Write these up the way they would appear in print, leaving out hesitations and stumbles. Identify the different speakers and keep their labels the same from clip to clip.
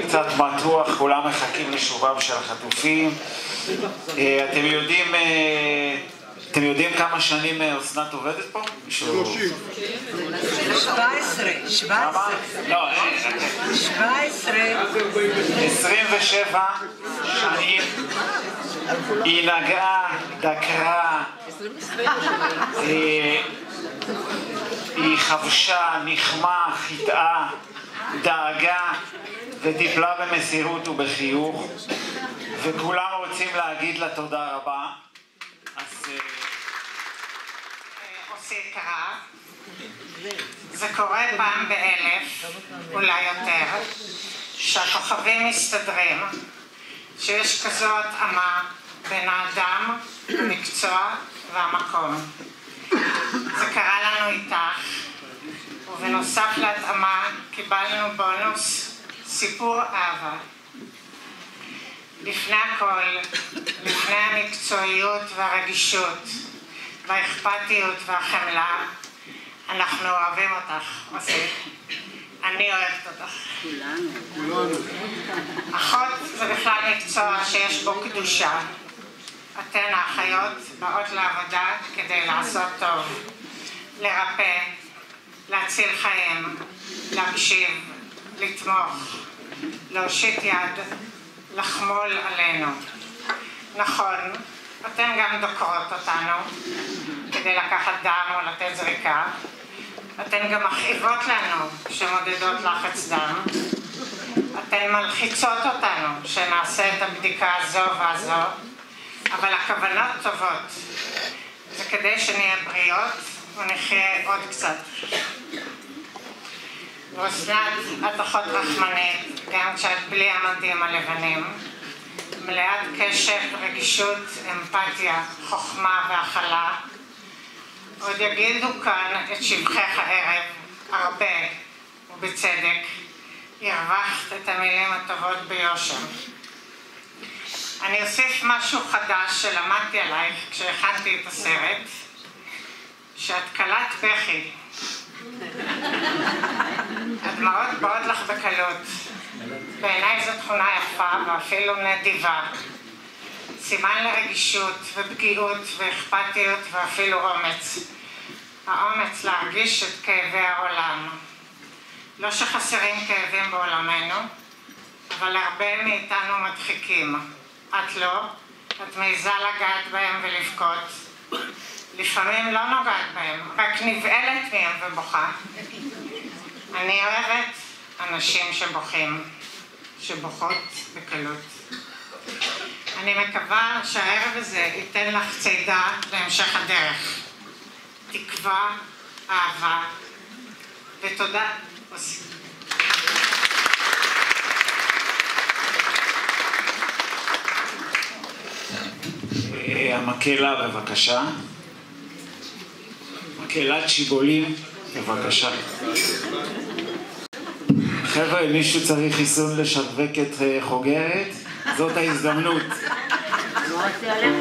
Speaker 1: קצת מתוח, כולם מחכים לשובם של החטופים. אתם יודעים כמה שנים אסנת עובדת פה?
Speaker 2: 17.
Speaker 1: לא, 27 שנים. היא נגעה, דקרה, היא חבשה, נחמה, חיטאה, דאגה וטיפלה במסירות ובחיוך, וכולם רוצים להגיד לה תודה רבה. אז
Speaker 3: עושה יקרה, זה קורה פעם באלף, אולי יותר, שהכוכבים מסתדרים, שיש כזו התאמה בין האדם, המקצוע והמקום. זה קרה לנו איתך, ובנוסף להתאמה קיבלנו בונוס, סיפור אהבה. לפני הכל, לפני המקצועיות והרגישות והאכפתיות והחמלה, אנחנו אוהבים אותך, עושה. אני אוהבת אותך. כולנו. אחות זה בכלל מקצוע שיש בו קדושה. אתן האחיות באות לעבודה כדי לעשות טוב, לרפא, להציל חיים, להקשיב, לתמוך, להושיט יד, לחמול עלינו. נכון, אתן גם דוקרות אותנו כדי לקחת דם או לתת זריקה. אתן גם מכאיבות לנו שמודדות לחץ דם. אתן מלחיצות אותנו שנעשה את הבדיקה הזו והזו, אבל הכוונות טובות. זה כדי שנהיה בריאות ונחיה עוד קצת. ואסנת, את אחות רחמנית, גם כשאת בלי המדים הלבנים, מלאת קשב, רגישות, אמפתיה, חוכמה והכלה. עוד יגידו כאן את שבחך הערב, הרבה ובצדק. הרווחת את המילים הטובות ביושר. אני אוסיף משהו חדש שלמדתי עלייך כשהכנתי את הסרט, שאת קלת בכי. הדמעות באות לך בקלות. בעיניי זו תכונה יפה ואפילו נדיבה. סימן לרגישות ופגיעות ואכפתיות ואפילו אומץ. האומץ להרגיש את כאבי העולם. לא שחסרים כאבים בעולמנו, אבל הרבה מאיתנו מדחיקים. את לא, את מעיזה לגעת בהם ולבכות. לפעמים לא נוגעת בהם, רק נבעלת מהם ובוכה. אני אוהבת אנשים שבוכים, שבוכות בקלות. אני מקווה שהערב הזה ייתן לך צידה להמשך הדרך. תקווה, אהבה ותודה.
Speaker 1: המקהלה בבקשה. מקהלת שיבולים בבקשה. חבר'ה, אם מישהו צריך חיסון לשווקת חוגרת, זאת ההזדמנות.
Speaker 4: Yeah.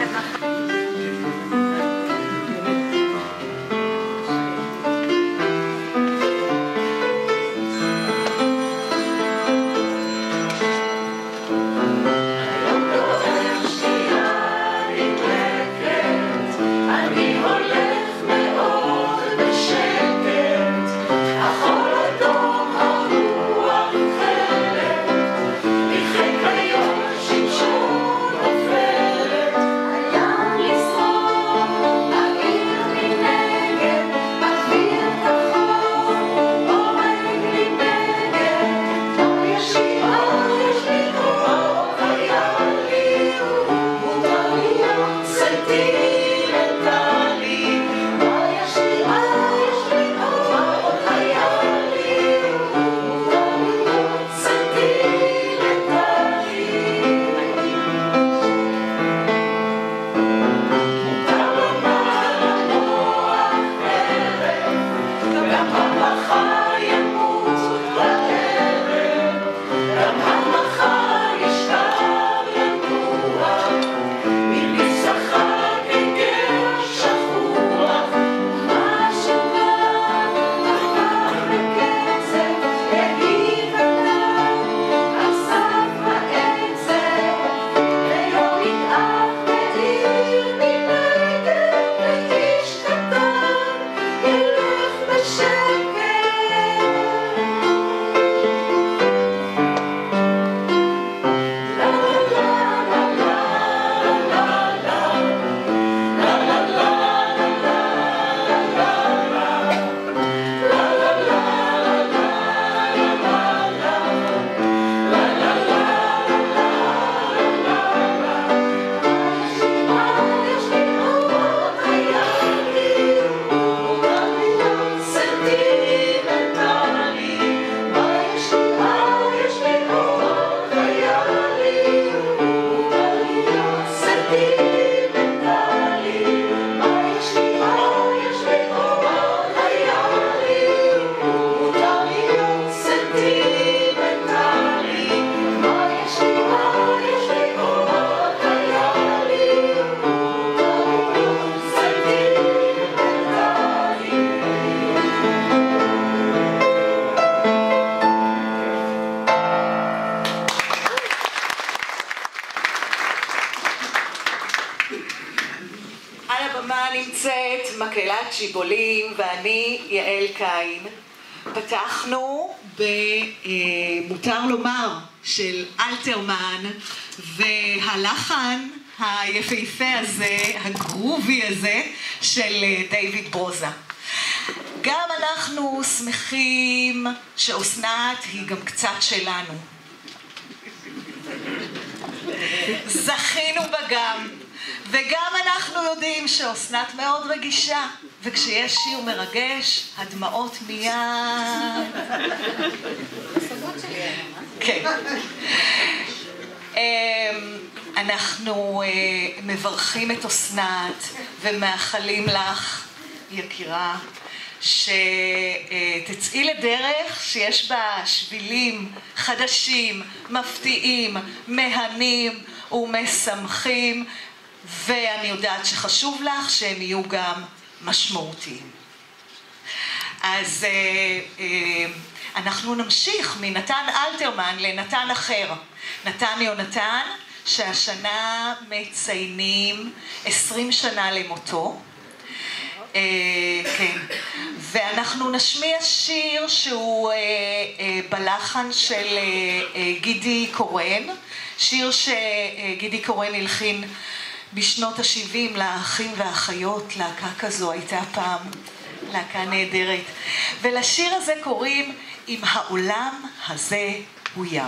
Speaker 2: ג'יבולים ואני יעל קין. פתחנו במותר לומר של אלתרמן, והלחן היפהפה הזה, הגרובי הזה, של דיוויד ברוזה. גם אנחנו שמחים שאסנת היא גם קצת שלנו. זכינו בה גם, וגם אנחנו יודעים שאסנת מאוד רגישה, וכשיש שיר מרגש, הדמעות מיד. כן. אנחנו מברכים את אסנת ומאחלים לך, יקירה, שתצאי לדרך שיש בה שבילים חדשים, מפתיעים, מהנים ומשמחים, ואני יודעת שחשוב לך שהם יהיו גם משמעותיים. אז אנחנו נמשיך מנתן אלתרמן לנתן אחר, נתן יונתן, שהשנה מציינים 20 שנה למותו. כן, ואנחנו נשמיע שיר שהוא בלחן של גידי קורן, שיר שגידי קורן הלחין בשנות ה-70 לאחים והאחיות, להקה כזו הייתה פעם, להקה נהדרת, ולשיר הזה קוראים אם העולם הזה הוא ים.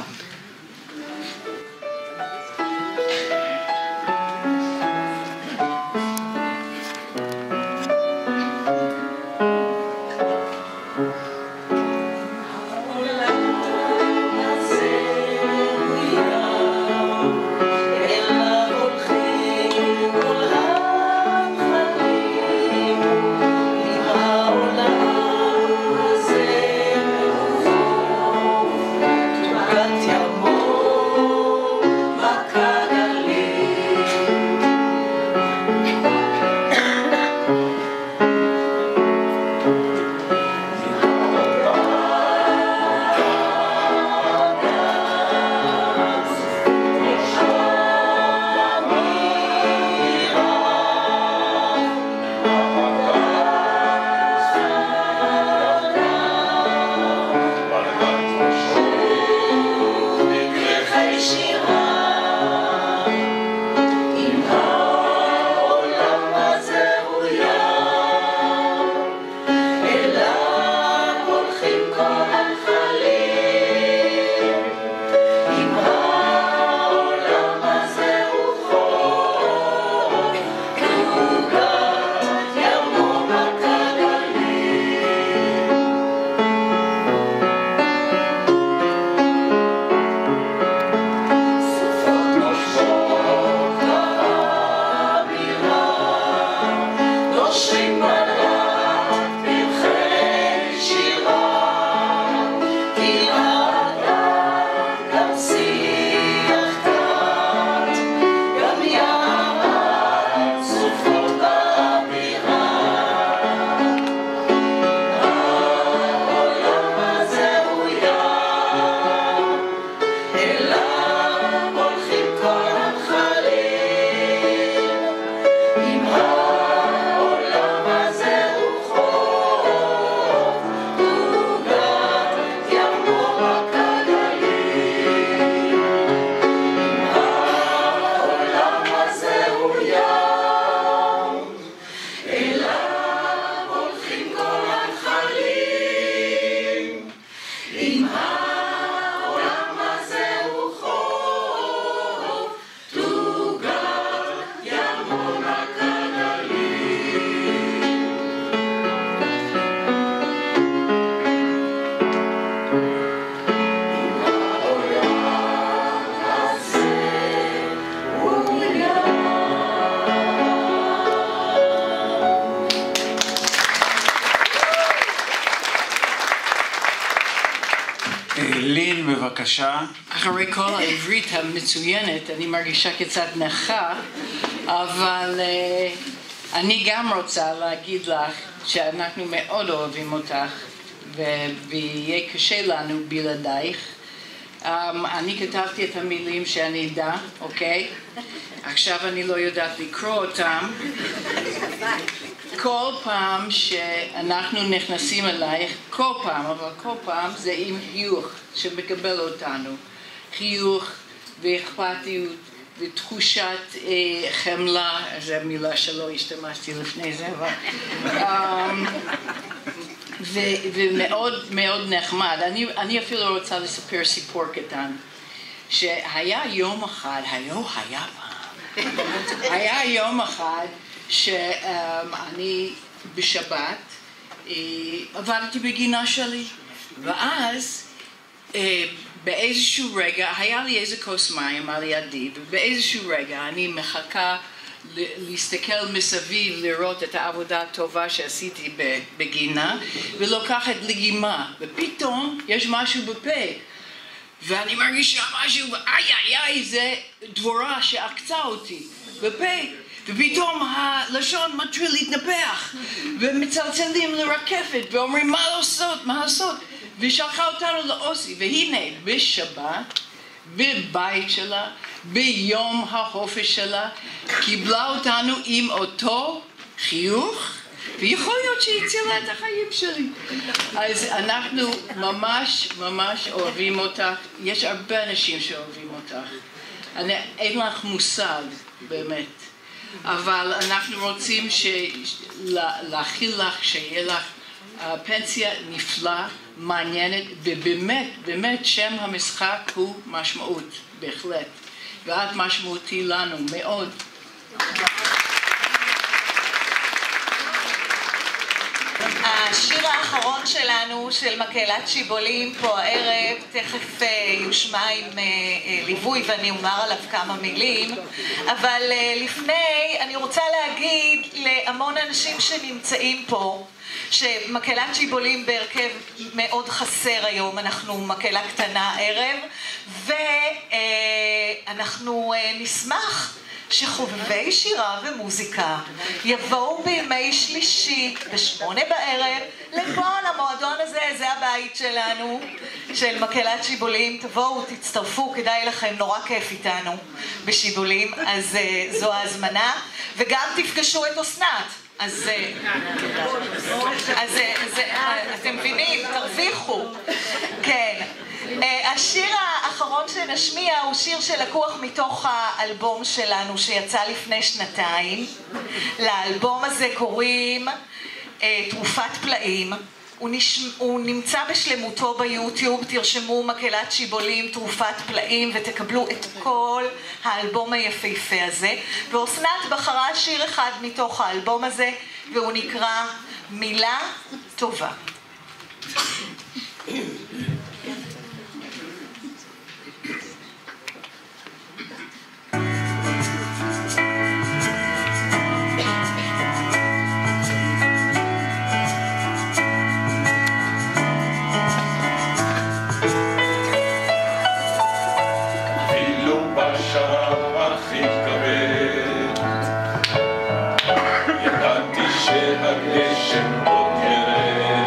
Speaker 1: לין, בבקשה.
Speaker 4: אחרי כל העברית המצוינת, אני מרגישה קצת נכה, אבל אני גם רוצה להגיד לך שאנחנו מאוד אוהבים אותך, ויהיה קשה לנו בלעדייך. אני כתבתי את המילים שאני אדע, אוקיי? עכשיו אני לא יודעת לקרוא אותם. וכל פעם שאנחנו נכנסים אלייך, כל פעם זה עם חיוך שמקבל אותנו. חיוך ואכפתיות ותחושת חמלה, זו מילה שלא השתמשתי לפני זה, ומאוד מאוד נחמד. אני אפילו רוצה לספר סיפור קטן, שהיה יום אחד, היה יום אחד שאני בשבת עבדתי בגינה שלי, ואז באיזשהו רגע היה לי איזה כוס מים על ידי, ובאיזשהו רגע אני מחכה להסתכל מסביב לראות את העבודה הטובה שעשיתי בגינה, ולוקחת לגימה, ופתאום יש משהו בפה, ואני מרגישה משהו, איי, זה דבורה שעקצה אותי בפה, ופתאום הלשון מתחיל להתנפח, ומצלצלים לרקפת, ואומרים מה לעשות, ושלחה אותנו לאוסי, והנה בשבת, בבית שלה, ביום החופש שלה, קיבלה אותנו עם אותו חיוך, ויכול להיות שהיא הצילה את החיים שלי. אז אנחנו ממש אוהבים אותך, יש הרבה אנשים שאוהבים אותך. אין לך מושג, באמת. אבל אנחנו רוצים להכיל לך, שיהיה לך פנסיה נפלאה, מעניינת, ובאמת שם המשחק הוא משמעות, בהחלט. ואת משמעותי לנו מאוד.
Speaker 2: השיר האחרון שלנו, של מקהלת שיבולים, פה הערב, תכף יושמע עם ליווי ואני אומר עליו כמה מילים, אבל לפני אני רוצה להגיד להמון אנשים שנמצאים פה, שמקהלת שיבולים בהרכב מאוד חסר היום, אנחנו מקהלה קטנה הערב, ואנחנו נשמח שחובבי שירה ומוזיקה יבואו בימי שלישי ב8 בערב לפה למועדון הזה, זה הבית שלנו, של מקהלת שיבולים. תבואו, תצטרפו, כדאי לכם, נורא כיף איתנו בשיבולים, אז זו ההזמנה, וגם תפגשו את אסנת. אז אתם מבינים, תרוויחו. כן. השיר האחרון שנשמיע הוא שיר שלקוח מתוך האלבום שלנו שיצא לפני 2 לאלבום הזה קוראים תרופת פלאים. הוא נמצא בשלמותו ביוטיוב, תרשמו מקהלת שיבולים תרופת פלאים ותקבלו את כל האלבום היפהפה הזה. ואסנת בחרה שיר אחד מתוך האלבום הזה והוא נקרא מילה טובה.
Speaker 5: שהגשם עוד ירד,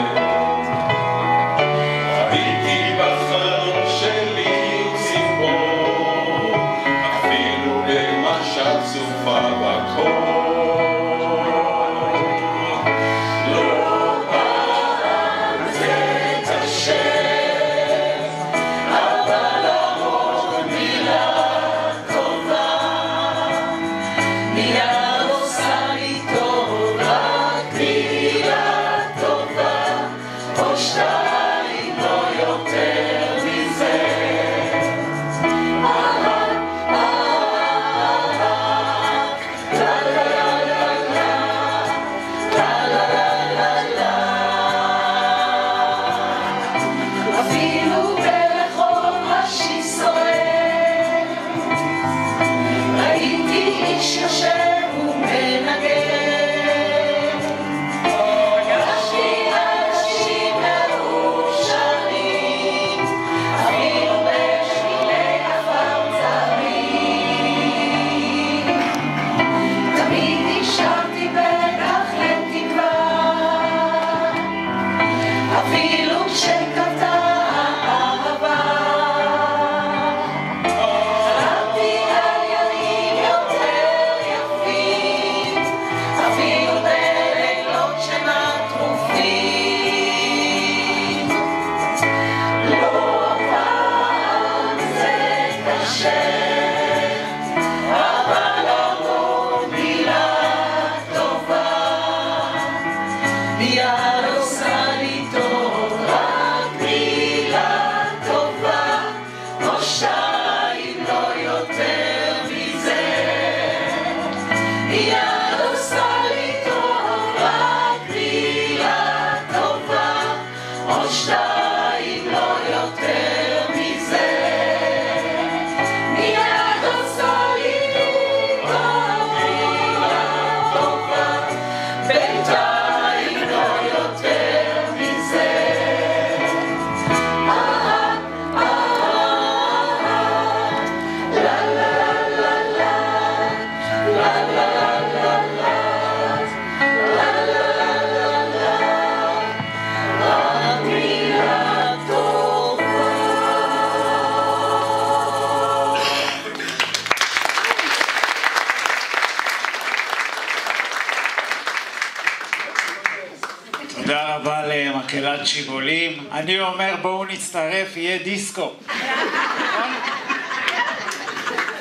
Speaker 1: רבה למקהלת שיבולים. אני אומר בואו נצטרף, יהיה דיסקו.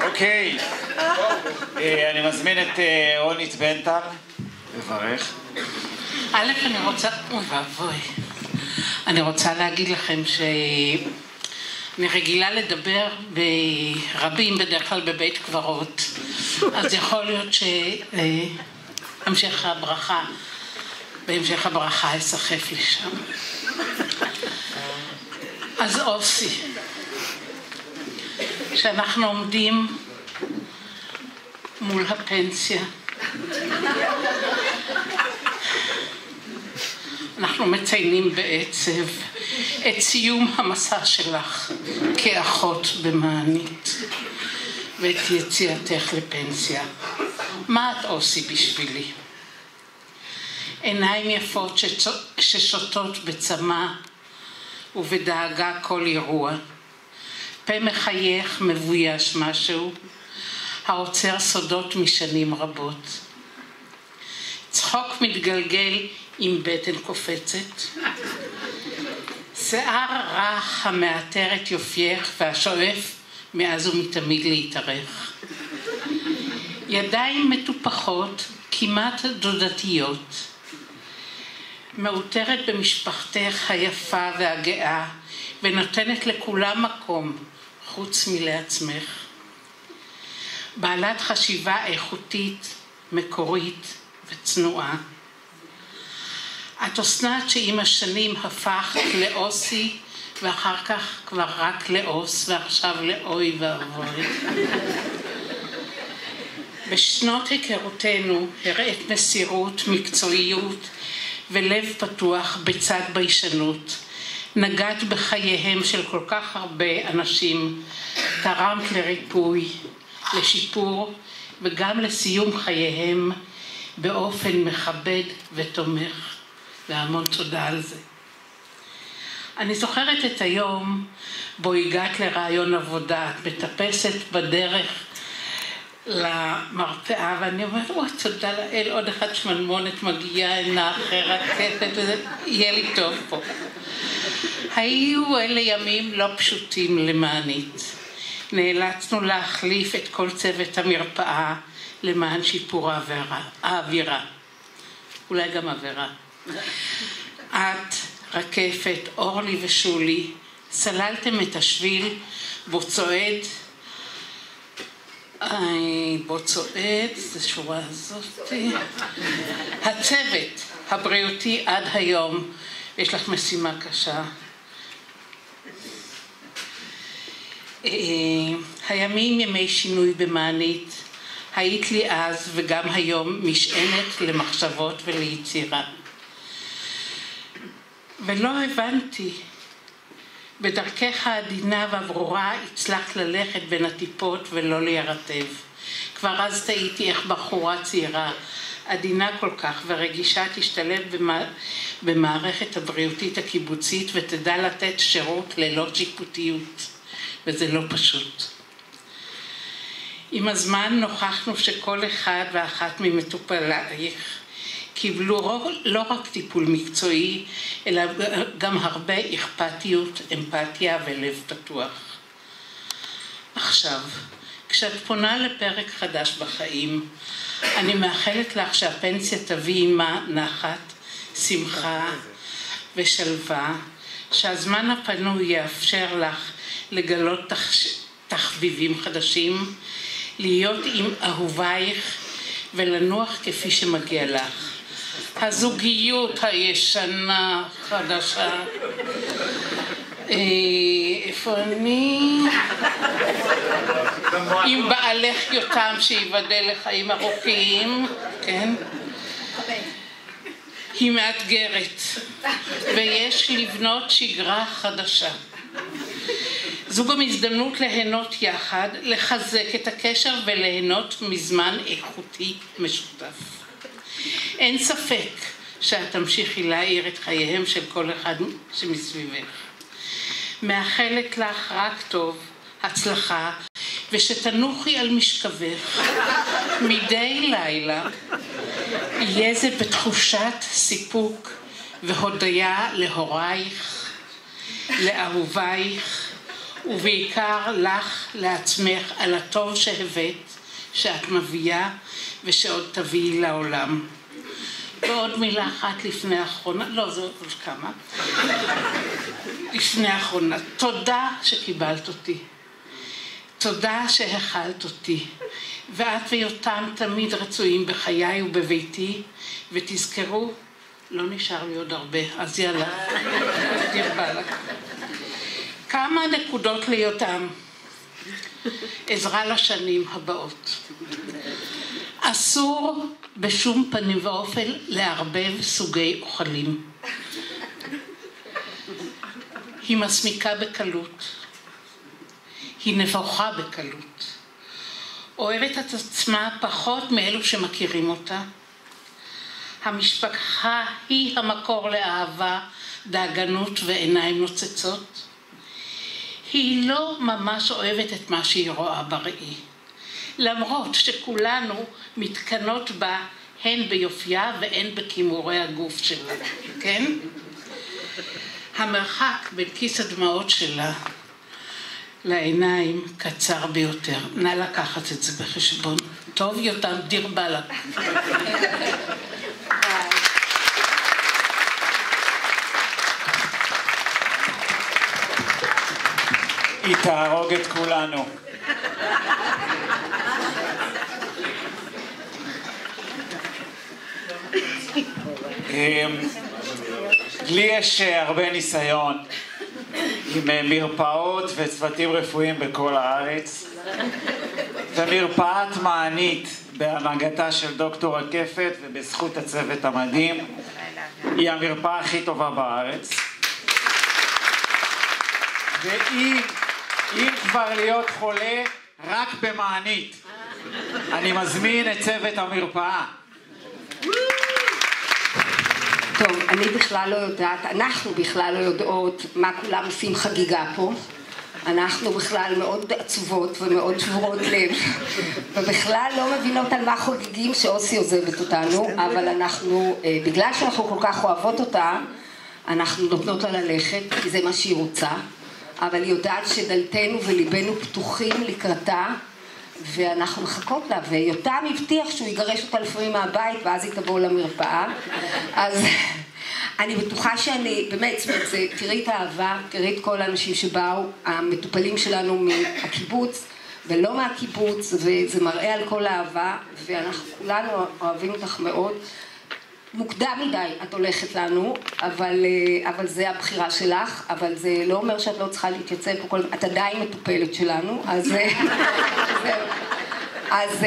Speaker 1: אוקיי, אני מזמין את רונית בנטל לברך.
Speaker 4: א', אני רוצה להגיד לכם אני רגילה לדבר ברבים, בדרך כלל בבית קברות, אז יכול להיות שהמשך הברכה יסחף לשם. אז אוסי, כשאנחנו עומדים מול הפנסיה, אנחנו מציינים בעצב את סיום המסע שלך כאחות במענית ואת יציאתך לפנסיה. מה את עושי בשבילי? עיניים יפות ששותות בצמא ובדאגה כל אירוע, פה מחייך מבויש משהו, העוצר סודות משנים רבות. צחוק מתגלגל עם בטן קופצת, שיער רך המאתר את יופייך והשואף מאז ומתמיד להתארך. ידיים מטופחות, כמעט דודתיות, מאותרת במשפחתך היפה והגאה ונותנת לכולם מקום חוץ מלעצמך. בעלת חשיבה איכותית, מקורית וצנועה. את אסנת שעם השנים הפכת לאוסי ואחר כך כבר רק לאוס ועכשיו לאוי ואבוי. בשנות היכרותנו הראית מסירות, מקצועיות ולב פתוח בצד ביישנות. נגעת בחייהם של כל כך הרבה אנשים, תרמת לריפוי, לשיפור וגם לסיום חייהם באופן מכבד ותומך, והמון תודה על זה. אני זוכרת את היום בו הגעת לרעיון עבודה, את מטפסת בדרך למרפאה, ואני אומרת, תודה לאל, עוד אחד שמנמונת מגיעה, אינה אחרת, יהיה לי טוב פה. היו אלה ימים לא פשוטים למענית. נאלצנו להחליף את כל צוות המרפאה למען שיפור האווירה. אולי גם עבירה. את, רקפת, אורלי ושולי, סללתם את השביל בו צועד, זה שורה הזאת. הצוות הבריאותי עד היום, יש לך משימה קשה. הימים ימי שינוי במענית, היית לי אז וגם היום משענת למחשבות וליצירה. ולא הבנתי, בדרכך העדינה והברורה הצלחת ללכת בין הטיפות ולא להירטב. כבר אז תהיתי איך בחורה צעירה, עדינה כל כך ורגישה תשתלב במערכת הבריאותית הקיבוצית ותדע לתת שירות ללא שיפוטיות, וזה לא פשוט. עם הזמן נוכחנו שכל אחד ואחת ממטופלייך קיבלו לא רק טיפול מקצועי, אלא גם הרבה אכפתיות, אמפתיה ולב פתוח. עכשיו, כשאת פונה לפרק חדש בחיים, אני מאחלת לך שהפנסיה תביא עימה נחת, שמחה ושלווה, שהזמן הפנוי יאפשר לך לגלות תחביבים חדשים, להיות עם אהובייך ולנוח כפי שמגיע לך. הזוגיות הישנה, חדשה. איפה אני? עם בעלך יותם שיבדל לחיים ארוכים, כן? היא מאתגרת, ויש לבנות שגרה חדשה. זו גם הזדמנות ליהנות יחד, לחזק את הקשר וליהנות מזמן איכותי משותף. אין ספק שאת תמשיכי להאיר את חייהם של כל אחד שמסביבך. מאחלת לך רק טוב, הצלחה, ושתנוחי על משכבך מדי לילה. יהיה זה בתחושת סיפוק והודיה להורייך, לאהובייך, ובעיקר לך, לעצמך, על הטוב שהבאת, שאת מביאה ושעוד תביאי לעולם. ועוד מילה אחת לפני האחרונה, לא, זו עוד כמה. לפני האחרונה, תודה שקיבלת אותי. תודה שהחלת אותי. ואת ויותם תמיד רצויים בחיי ובביתי, ותזכרו, לא נשאר לי עוד הרבה, אז יאללה, תרבה לך. כמה נקודות ליותם. עזרה לשנים הבאות. אסור בשום פנים ואופן לערבב סוגי אוכלים. היא מסמיקה בקלות. היא נבוכה בקלות. אוהבת את עצמה פחות מאלו שמכירים אותה. המשפחה היא המקור לאהבה, דאגנות ועיניים נוצצות. היא לא ממש אוהבת את מה שהיא רואה בראי. למרות שכולנו מתקנות בה הן ביופייה והן בכימורי הגוף שלה, כן? המרחק בין כיס הדמעות שלה לעיניים קצר ביותר. נא לקחת את זה בחשבון. טוב, יותם, דיר בלק.
Speaker 1: היא תהרוג את כולנו. לי יש הרבה ניסיון עם מרפאות וצוותים רפואיים בכל הארץ. ומרפאת מענית בהנהגתה של דוקטור רקפת ובזכות הצוות המדהים היא המרפאה הכי טובה בארץ. ואם כבר להיות חולה, רק במענית. אני מזמין את צוות המרפאה.
Speaker 5: טוב, אני בכלל לא יודעת, אנחנו בכלל לא יודעות מה כולם עושים חגיגה פה. אנחנו בכלל מאוד עצובות ומאוד שבורות לב, ובכלל לא מבינות על מה חוגגים שאוסי עוזבת אותנו, אבל אנחנו, בגלל שאנחנו כל כך אוהבות אותה, אנחנו נותנות לה ללכת, כי זה מה שהיא רוצה, אבל היא יודעת שדלתנו וליבנו פתוחים לקראתה, ואנחנו מחכות לה, ויותם הבטיח שהוא יגרש אותה לפעמים מהבית, ואז היא תבוא למרפאה. אז אני בטוחה שאני, באמת, תראי את האהבה, תראי את כל האנשים שבאו, המטופלים שלנו מהקיבוץ, ולא מהקיבוץ, וזה מראה על כל האהבה, ואנחנו כולנו אוהבים אותך מאוד. מוקדם מדי את הולכת לנו, אבל זה הבחירה שלך, אבל זה לא אומר שאת לא צריכה להתייצב פה, את עדיין מטופלת שלנו, אז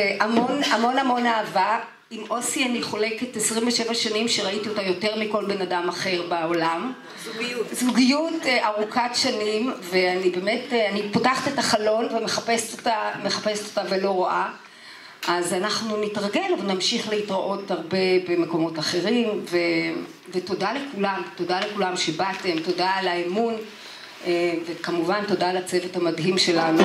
Speaker 5: המון אהבה. עם אוסי אני חולקת 27 שנים שראיתי אותה יותר מכל בן אדם אחר בעולם. זוגיות ארוכת שנים, ואני באמת, אני פותחת את החלון ומחפשת אותה ולא רואה. אז אנחנו נתרגל ונמשיך להתראות הרבה במקומות אחרים, ותודה לכולם שבאתם, תודה על האמון, וכמובן תודה לצוות המדהים שלנו.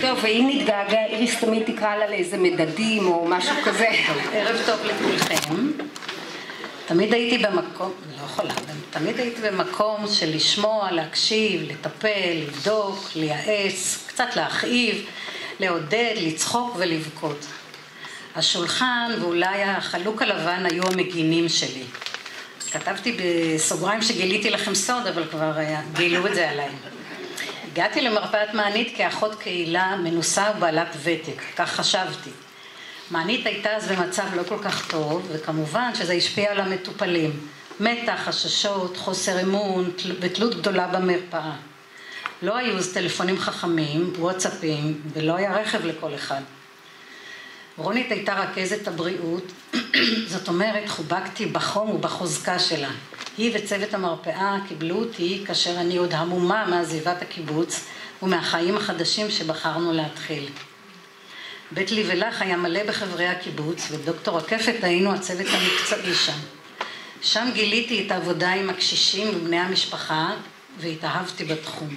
Speaker 5: טוב, ואם נתגעגע, איריס תמיד תקרא לה לאיזה מדדים או משהו כזה.
Speaker 6: ערב טוב לכולכם. תמיד הייתי במקום של לשמוע, להקשיב, לטפל, לבדוק, לייעץ, קצת להכאיב, לעודד, לצחוק ולבכות. השולחן ואולי החלוק הלבן היו המגינים שלי. כתבתי בסוגריים שגיליתי לכם סוד, אבל כבר גילו את זה עליי. הגעתי למרפאת מענית כאחות קהילה מנוסה ובעלת ותק, כך חשבתי. מענית הייתה אז במצב לא כל כך טוב, וכמובן שזה השפיע על המטופלים. מתח, חששות, חוסר אמון ותלות גדולה במרפאה. לא היו אז טלפונים חכמים, וואטסאפים, ולא היה רכב לכל אחד. רונית הייתה רכזת הבריאות, זאת אומרת חובקתי בחום ובחוזקה שלה. היא וצוות המרפאה קיבלו אותי כאשר אני עוד המומה מעזיבת הקיבוץ ומהחיים החדשים שבחרנו להתחיל. בית לי ולך היה מלא בחברי הקיבוץ, ודוקטור רקפת היינו הצוות המקצועי שם. שם גיליתי את העבודה עם הקשישים ובני המשפחה, והתאהבתי בתחום.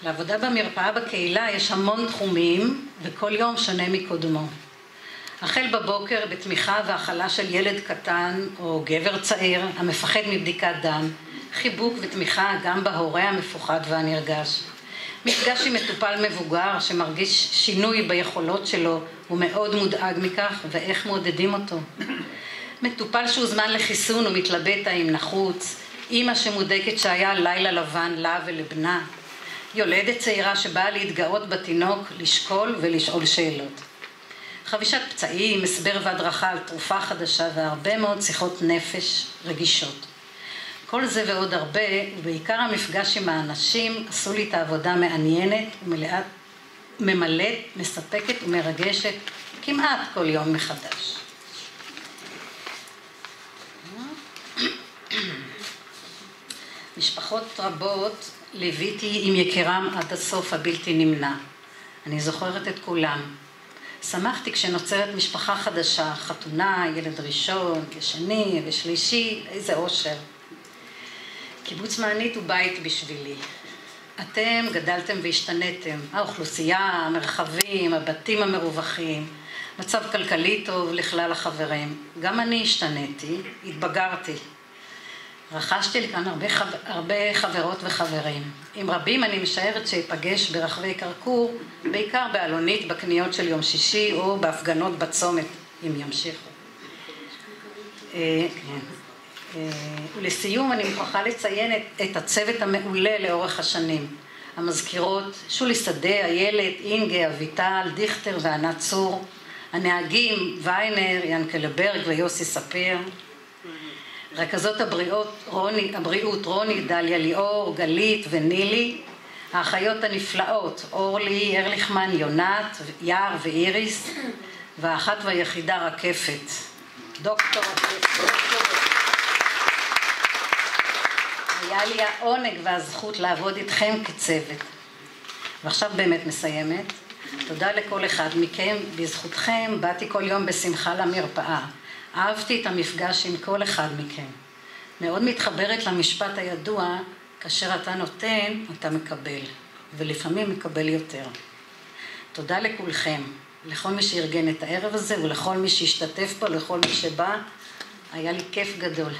Speaker 6: לעבודה במרפאה בקהילה יש המון תחומים, וכל יום שונה מקודמו. החל בבוקר בתמיכה והאכלה של ילד קטן או גבר צעיר המפחד מבדיקת דם, חיבוק ותמיכה גם בהורה המפוחד והנרגש. מפגש עם מטופל מבוגר שמרגיש שינוי ביכולות שלו ומאוד מודאג מכך ואיך מעודדים אותו. מטופל שהוזמן לחיסון ומתלבט האם נחוץ, אמא שמודאגת שהיה לילה לבן לה ולבנה, יולדת צעירה שבאה להתגאות בתינוק, לשקול ולשאול שאלות. חבישת פצעים, הסבר והדרכה על תרופה חדשה והרבה מאוד שיחות נפש רגישות. כל זה ועוד הרבה, ובעיקר המפגש עם האנשים, עשו לי את העבודה מעניינת ממלאת, מספקת ומרגשת כמעט כל יום מחדש. משפחות רבות ליוויתי עם יקירם עד הסוף הבלתי נמנע. אני זוכרת את כולם. שמחתי כשנוצרת משפחה חדשה, חתונה, ילד ראשון, שני ושלישי, איזה אושר. קיבוץ מענית הוא בית בשבילי. אתם גדלתם והשתנתם, האוכלוסייה, המרחבים, הבתים המרווחים, מצב כלכלי טוב לכלל החברים. גם אני השתניתי, התבגרתי. רכשתי לכאן הרבה חברות וחברים. עם רבים אני משערת שיפגש ברחבי קרקור, בעיקר באלונית בקניות של יום שישי או בהפגנות בצומת, אם ימשיכו. ולסיום אני מוכרחה לציין את הצוות המעולה לאורך השנים. המזכירות, שולי שדה, הילד, אינגה, אביטל, דיכטר וענת צור. הנהגים, ויינר, ינקלברג ויוסי ספיר. רכזות הבריאות, רוני, דליה ליאור, גלית ונילי. האחיות הנפלאות, אורלי, ארליכמן, יונת, יער ואיריס. והאחת והיחידה רקפת. דוקטור רקפת. היה לי העונג והזכות לעבוד איתכם כצוות. ועכשיו באמת מסיימת. תודה לכל אחד מכם. בזכותכם באתי כל יום בשמחה למרפאה. אהבתי את המפגש עם כל אחד מכם. מאוד מתחברת למשפט הידוע, כאשר אתה נותן, אתה מקבל. ולפעמים מקבל יותר. תודה לכולכם. לכל מי שארגן את הערב הזה ולכל מי שהשתתף פה, לכל מי שבא. היה לי כיף גדול.